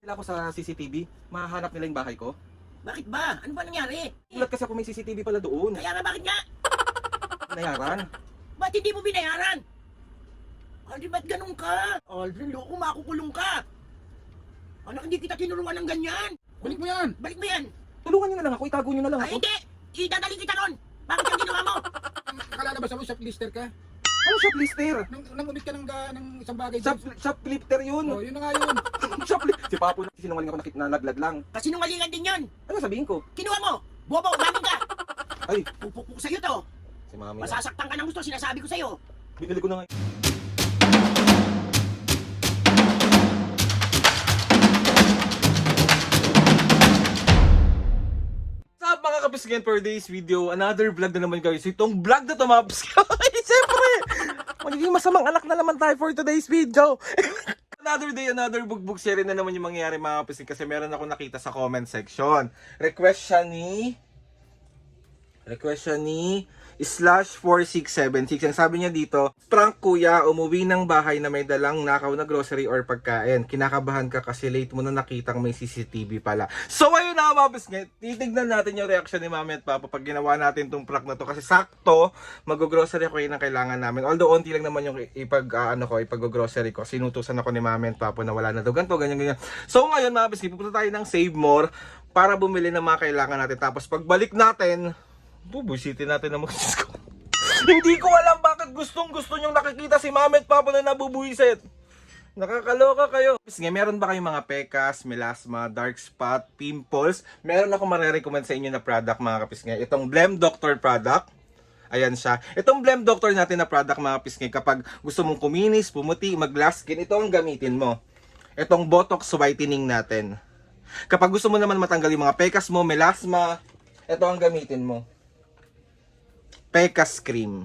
Wala ako sa CCTV, mahahanap nila yung bahay ko. Bakit ba? Ano ba nangyari? Ulat kasi ako may CCTV pala doon. Kaya nga bakit nga? Binayaran. Ba't hindi mo binayaran? Aldrin, ba't ganun ka? Aldrin, loko, makukulong ka. Anak, hindi kita tinuruan ng ganyan. Balik mo yan! Balik mo yan. Tulungan nyo na lang ako, itago nyo na lang Ay, ako. hindi! Idadaling kita ron. Bakit yung ginawa mo? Nakalalabas ako, shoplifter ka. Ano shoplifter? Nangumit ka ng isang bagay. Shoplifter yun. Oh, yun na nga yun. Si Papo na sinungaling ako na nalaglag lang. Kasinungalingan din yun. Ano sabihin ko? Kinuha mo. Bobo, umamin ka. Ay, Pupuk ko sa'yo to. si Mami na. Masasaktan ka ng gusto, sinasabi ko sa'yo. Binili ko na nga. What's up mga kapisgan, for today's video, another vlog na naman guys. Itong vlog na to mga kapisgan, siyempre, magiging masamang anak na naman tayo for today's video. Another day, another bugbog share na naman yung mangyayari mga kapisgan kasi meron ako nakita sa comment section. Request siya ni /4676. Ang sabi niya dito, prank kuya, umuwi ng bahay na may dalang nakaw na grocery or pagkain. Kinakabahan ka kasi late mo na nakitang may CCTV pala. So ayun na mga bisnget, titignan natin yung reaction ni Mami at Papa pag ginawa natin tong prank na to. Kasi sakto, mag-grocery ako yun ang kailangan namin. Although onti lang naman yung ipag-grocery ko. Sinutusan ako ni Mami at Papa na wala na daw ganito, ganyan. So ngayon mga bisnget, pupunta tayo ng Save More para bumili ng mga kailangan natin. Tapos pagbalik natin, bubusitin natin ang mga ko. Hindi ko alam bakit gustong-gusto nyong nakikita si Mami at Papa na nabubuisit. Nakakaloka kayo. Meron ba kayong mga pekas, melasma, dark spot, pimples? Meron ako marirecommend sa inyo na product mga kapisngay. Itong Blem Doctor product. Ayan siya. Itong Blem Doctor natin na product mga kapisngay, kapag gusto mong kuminis, pumuti, mag-glass skin, ito ang gamitin mo. Itong Botox whitening natin. Kapag gusto mo naman matanggal yung mga pekas mo, melasma, ito ang gamitin mo. Pekas cream.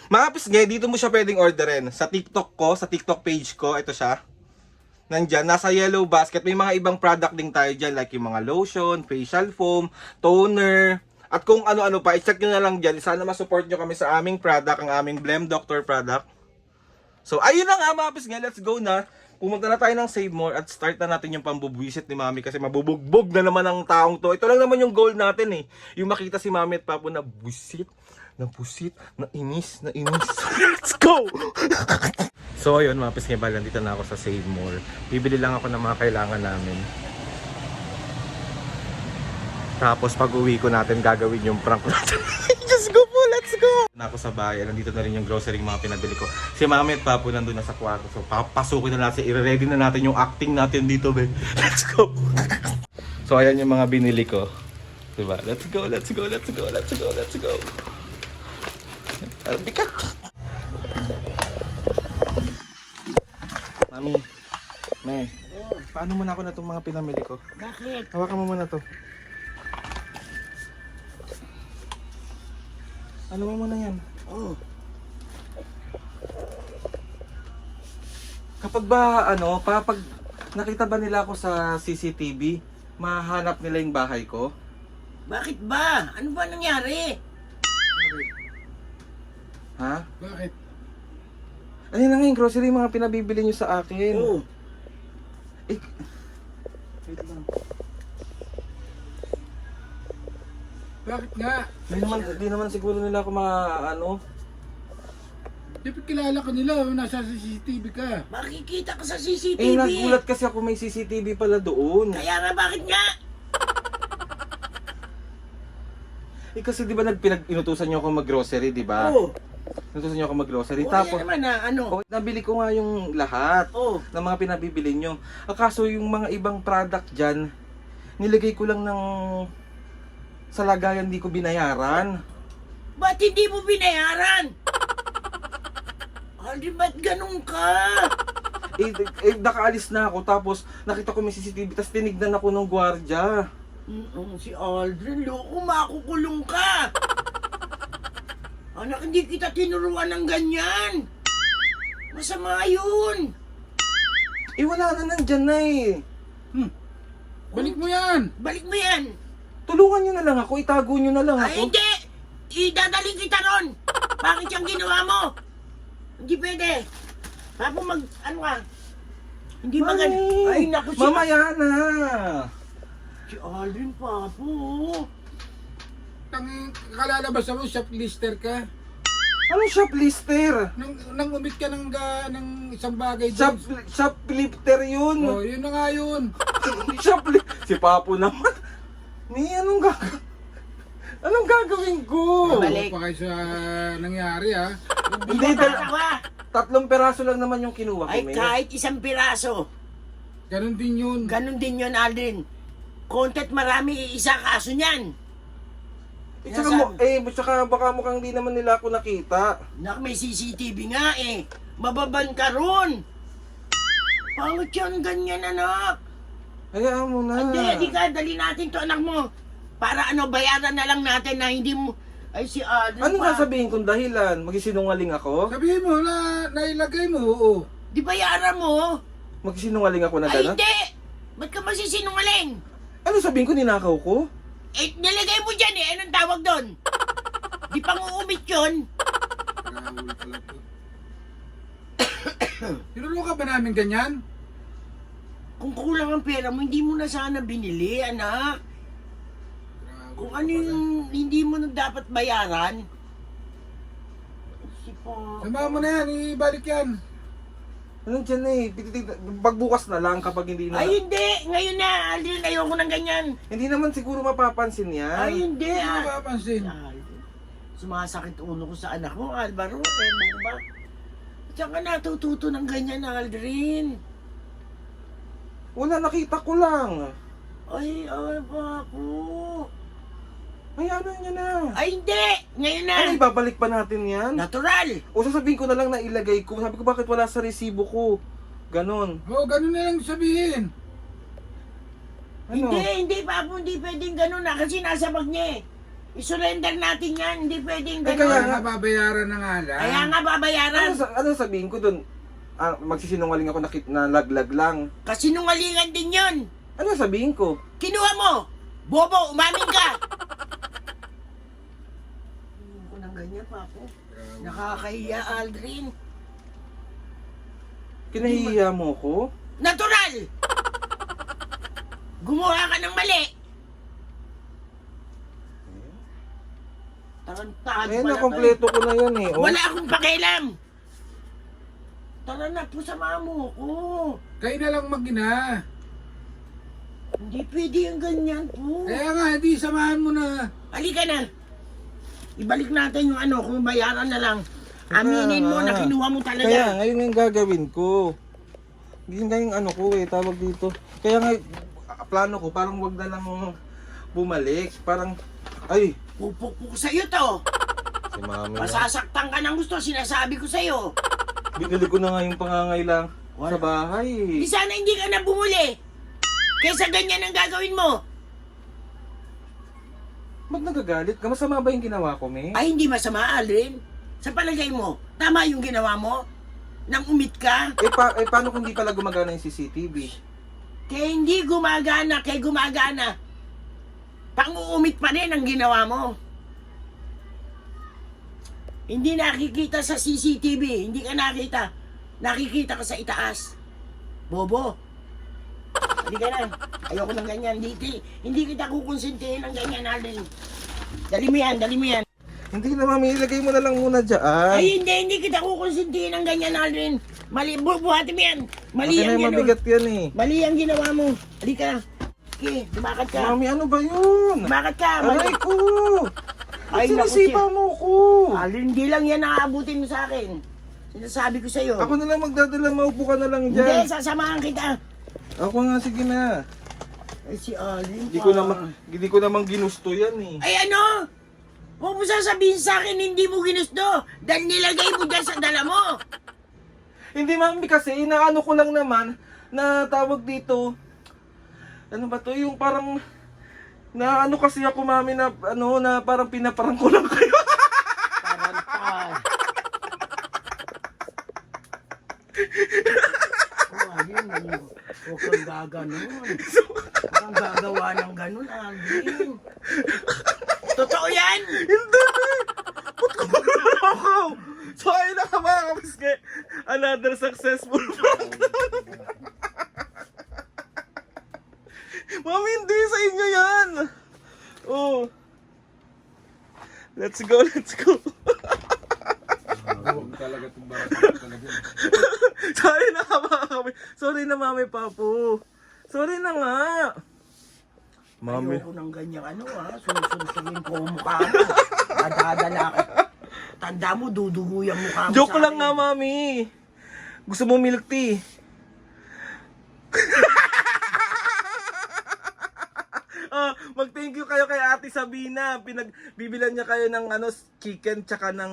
Mga pisngay, dito mo siya pwedeng orderin. Sa TikTok ko, sa TikTok page ko, ito siya. Nandyan, nasa yellow basket. May mga ibang product din tayo dyan, like yung mga lotion, facial foam, toner, at kung ano-ano pa. I-check nyo na lang dyan. Sana masupport nyo kami sa aming product, ang aming Blem Doctor product. So, ayun na nga mga pisngay, let's go na. Pumunta na tayo ng Save More at start na natin yung pambubuisit ni Mami kasi mabubugbog na naman ang taong to. Ito lang naman yung goal natin eh. Yung makita si Mami at Papa na buisit, na pusit, na inis. Let's go! So ayun mga pisngay, nandito na ako sa Save More. Bibili lang ako ng mga kailangan namin. Tapos pag uwi ko natin gagawin yung prank natin. Just go po, let's go! Na ako sa bayan, nandito na rin yung grocery mga pinabili ko. Si Mami at Papo nandun na sa kwarto. So papasukin na natin, i-ready na natin yung acting natin dito, be. Let's go! So ayan yung mga binili ko. Diba? Let's go! Bigat! Mami, paano mo na ako na itong mga pinamili ko? Bakit? Hawakan mo muna to. Ano mo muna yan? Oh, Kapag ba, pag nakita ba nila ako sa CCTV, mahanap nila yung bahay ko? bakit ba? Ano ba nangyari? Ha? Bakit? Ayun na nga yung grocery, mga pinabibili nyo sa akin. Oh, Eh, wait lang. Bakit nga? Di naman siguro nila ako Dapat kilala ka nila, nasa CCTV ka. makikita ka sa Eh, CCTV. nagulat kasi ako may CCTV pala doon. Kaya nga, bakit nga? Eh, kasi di ba inutusan nyo ako mag-grocery, di ba? Oh, Inutusan nyo ako mag-grocery. oh, Tapos, yan naman na, ano? nabili ko nga yung lahat Oh, ng mga pinabibili nyo. Kaso yung mga ibang product dyan, nilagay ko lang ng sa lagayan, di ko binayaran. ba't hindi mo binayaran? Aldrin, ba't ganun ka? Nakaalis na ako, tapos nakita ko may CCTV, tapos tinignan ako ng gwardiya. Si Aldrin, loko, makukulong ka. Anak, hindi kita tinuruan ng ganyan. Masama yun. Eh, wala na, nandyan na eh. Balik mo yan! Balik mo yan. Tulungan nyo na lang ako, itago nyo na lang Ay, ako. hindi! Idadaling kita ron! Bakit yung ginawa mo? Hindi pwede. Papo ano ka? Hindi maganda. Mami, Ay, naku, si... mamaya na. Si Aldrin, papo. Kalalabas mo, shoplister ka. Anong shoplister? Nang umit ka ng isang bagay Shop, doon. shoplifter yun. Oh, yun na nga yun. Si Papo naman. Anong gagawin ko? Balik. Pa kayo sa nangyari ha. Hindi, Tatawa. 3 peraso lang naman yung kinuha ko, Ay, May. kahit 1 piraso. Ganon din yun. Ganon din yun, Aldrin. Kontet marami, isa kaso niyan. Tsaka baka mukhang di naman nila ako nakita. Nak, may CCTV nga eh. Mababan ka ron. Pangit yan, ganyan, anak. Hayaan mo na. Hindi ka, dali natin to, anak mo. Para bayaran na lang natin na hindi mo... Ay, si Aldrin Anong pa. sasabihin kong dahilan? Magsisinungaling ako? Sabihin mo na nailagay mo, oo. Di bayaran mo? Magsisinungaling ako na Ay, gano'n? hindi. Ba't ka masisinungaling? Ano sabihin ko, ninakaw ko? Eh, nilagay mo dyan eh. Anong tawag doon? Di pang uumit yun. Nakahuli pala to. Tinulungan ba namin ganyan? Kung kulang ang pera mo, hindi mo na sana binili, anak. Kung ano yung hindi mo na dapat bayaran. Si pa. Sama mo na yan, ibalik yan. Anong dyan eh? Pagbukas na lang kapag hindi na... Ay, hindi. Ngayon na, Aldrin. Ayoko ng ganyan. Hindi naman siguro mapapansin yan. Ay, hindi. Hindi mo mapapansin. Aldrin, sumasakit ulo ko sa anak mo, Alvaro. Ewan ko ba? Saan ka natututo ng ganyan, Aldrin? Wala, nakita ko lang. Ay, pa ako. Hayaan na niya na. Ay, hindi. Ngayon na. Ano, ibabalik pa natin yan? Natural. O sasabihin ko na lang na ilagay ko. Sabi ko, bakit wala sa resibo ko? Ganon. Oo, ganun na lang sabihin. Ano? Hindi pa ako. Hindi pwedeng ganun na. Kasi nasa bag niya eh. I-surrender natin yan. Hindi pwedeng Ay, ganun. kaya Kaya nga babayaran na nga lang. Kaya nga babayaran. Ano sabihin ko dun? Magsisinungaling ako na laglag lang. Kasi nungalingan din yun. Ano sabihin ko? Kinuha mo. Bobo, umamin ka. Hindi ko nang ganyan pa ako. Nakakahiya, Aldrin. Kinahihiya mo ko? Natural! Gumawa ka ng mali. Tarantado Eh, pala nakompleto ko na yan eh. to. Wala akong pakialam. Tara na po, sama mo ko. Kayo na lang mag-ina. Hindi pwede yung ganyan po. Kaya nga, hindi samahan mo na. Halika na. Ibalik natin yung kung bayaran na lang. Aminin mo na kinuha mo talaga. Kaya ngayon yung gagawin ko. Yun nga yung tawag dito. Kaya nga, plano ko, parang wag na lang bumalik. Parang, ay, Pupuk sa'yo to. si mami na. Masasaktan ka ng gusto, sinasabi ko sa'yo. Binili ko na nga yung pangangailang sa bahay. Di sana hindi ka na bumuli. Kaysa ganyan ang gagawin mo. Ba't nagagalit ka? Masama ba yung ginawa ko, May? Ay, hindi masama, Aldrin. Sa palagay mo, tama yung ginawa mo? Nang umit ka? Paano kung di pala gumagana yung CCTV? Kaya hindi gumagana, kaya gumagana. Pang-uumit pa rin ang ginawa mo. Hindi nakikita sa CCTV, hindi ka nakita. Nakikita ka sa itaas. Bobo. Hindi ka na. Ayoko ng ganyan. Hindi kita kukonsintihin ng ganyan, Aldrin. Dali mo yan, dali mo yan. Hindi na, mami. Ilagay mo na lang muna dyan. Ay, hindi kita kukonsintihin ng ganyan, Aldrin. Mali, buhati mo yan. Mali Akin na ang yung ginawa. mabigat yan eh. Mali ang ginawa mo. Halika. Okay, lumakad ka. Mami, ano ba yun? Lumakad ka. Aray ko! Ay, naku, Sinisipa mo ko! Aldrin, hindi lang yan nakaabutin mo sa akin. Sinasabi ko sa'yo. Ako na lang magdadala, maupo ka na lang Hindi, dyan. sasamahan kita. Ako nga, sige na. Ay, si Aldrin Hindi ko naman ginusto yan eh. Ay, ano? Huwag mo sasabihin sa akin hindi mo ginusto. Dahil nilagay mo dyan sa dala mo. Hindi, mami, kasi inaano ko lang naman na tawag dito. Ano ba to? Yung parang na ano kasi ako, mami, na na parang pinaparang ko lang kayo. Tarantad. Aldrin, huwag kang gaganon. Huwag kang gagawa ng ganon, Aldrin. Totoo yan! Hindi! Ba't ko ako? So, ayun na ka mga kapiske. Another successful Mami, hindi sa inyo yan. Oh. Let's go, let's go. Huwag talaga itong bata talaga. Sorry na ka mga kami. Sorry na Mami Papo. Sorry na nga. Mami. Ayoko ng ganyang susunsuin ko ang mukha mo. Dadadala ka. Tanda mo, dudugo yung mukha mo Joke sa lang akin. nga, Mami. Gusto mo milk tea? Mag-thank you kayo kay Ate Sabina. Pinagbibilan niya kayo ng chicken tsaka ng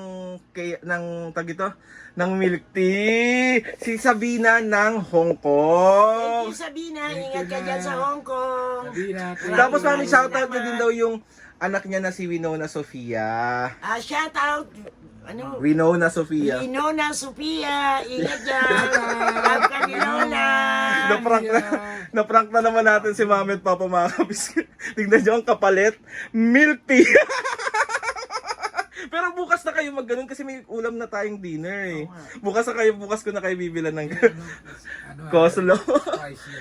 tagito ng milk tea. Si Sabina ng Hong Thank Kong. you, Sabina. Thank Ingat you ka na. dyan sa Hong Kong. Sabi na. Tapos Mami, Maraming shoutout niya salamat. din daw yung anak niya na si Winona Sofia. Shout out. Winona Sofia. Winona Sofia. Ingat dyan. Love ka ni Lola. Na-prank na naman natin si Mami at Papa mga kapis. Tignan niyo ang kapalit. Milk tea. Pero bukas na kayo mag-ganun kasi may ulam na tayong dinner eh. Bukas ko na kayo bibilan ng Coslo.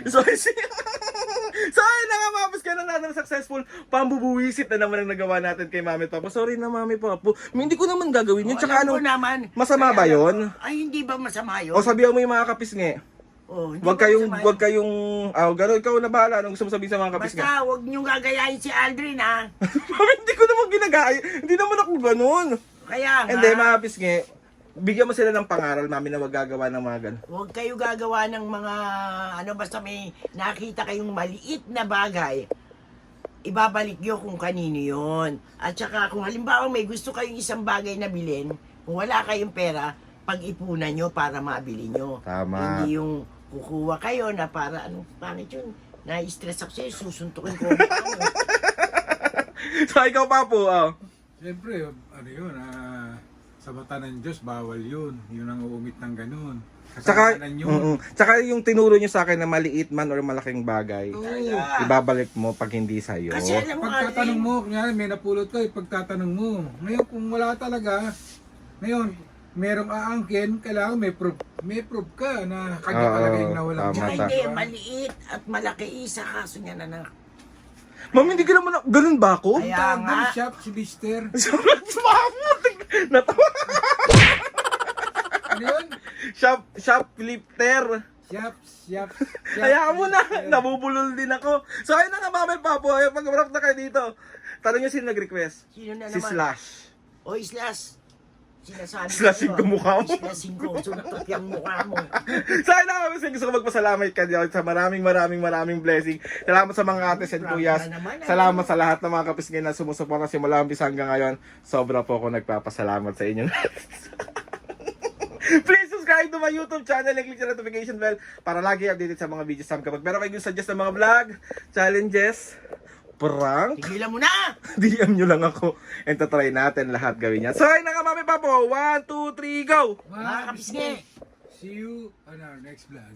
Spicy. So ayun na nga mga kapis, kaya na natin successful pambubuwisit na naman ang nagawa natin kay Mami at Papa. Sorry na Mami Papa. Hindi ko naman gagawin yun. Tsaka Alam ko naman. masama ba Kaya- yun? Ay, hindi ba masama yun? O sabihan mo yung mga kapis nga. Hindi Huwag ba masama yun? kayong, gano'n, ikaw na bahala. Anong gusto mo sabihin sa mga kapis nga? Basta, huwag niyong gagayahin si Aldrin, ha? Hindi ko naman ginagaya. Hindi naman ako ganun. Kaya nga, Hindi, mga kapis nga, bigyan mo sila ng pangaral, Mami, na wag gagawa ng mga ganun. huwag kayo gagawa ng mga, basta may nakita kayong maliit na bagay, ibabalik nyo kung kanino yun. At saka, kung halimbawa may gusto kayong isang bagay na bilhin, kung wala kayong pera, pag-ipunan nyo para mabili nyo. Tama. Hindi yung kukuha kayo na para, pangit yun, na-stress ako sa'yo, susuntukin ko ang mukha mo. So, ikaw pa po, Siyempre, yun, sa mata ng Diyos, bawal yun. Yun ang uumit ng ganun. Tsaka, Kasalanan yun. tsaka yung tinuro nyo sa akin na maliit man or malaking bagay, Talaga. ibabalik mo pag hindi sa'yo. Kasi alam mo, Pagtatanong Aldrin, mo, kunyari may napulot ka, pagtatanong mo. Ngayon, kung wala talaga, ngayon, merong aangkin, kailangan may proof ka na kanya Oo, talaga yung nawalan. tama. hindi, maliit at malaki isa kaso niya na Mami, hindi ka naman, ganun ba ako? Kaya nga. Shop si Lister. Natawa. Ano yun? Shoplifter. Shop. Hayaan mo na, nabubulol din ako. So ayun na nga Mami Papo, pag-wrap na kayo dito. Tanong nyo sino nag-request? Sino na Si naman? Slash. O Slash. Sinasabi Slashing ko, ko mukha mo. Slashing ko, suntok yung mukha mo. So ayun na nga, gusto ko magpasalamat ka dyan sa maraming blessing. Salamat sa mga ates and kuyas. Salamat sa lahat ng mga kapisngin na sumusuporta simula umpisa hanggang ngayon. Sobra po ako nagpapasalamat sa inyo. Please subscribe to my YouTube channel and click the notification bell para lagi updated sa mga videos namin kapag meron kayo suggest ng mga vlog, challenges, prank, Tigilan mo na! DM nyo lang ako and tatry natin lahat gawin yan. So ayun na nga Mami Papo, 1, 2, 3, go! Mga kapisngi! See you on our next vlog.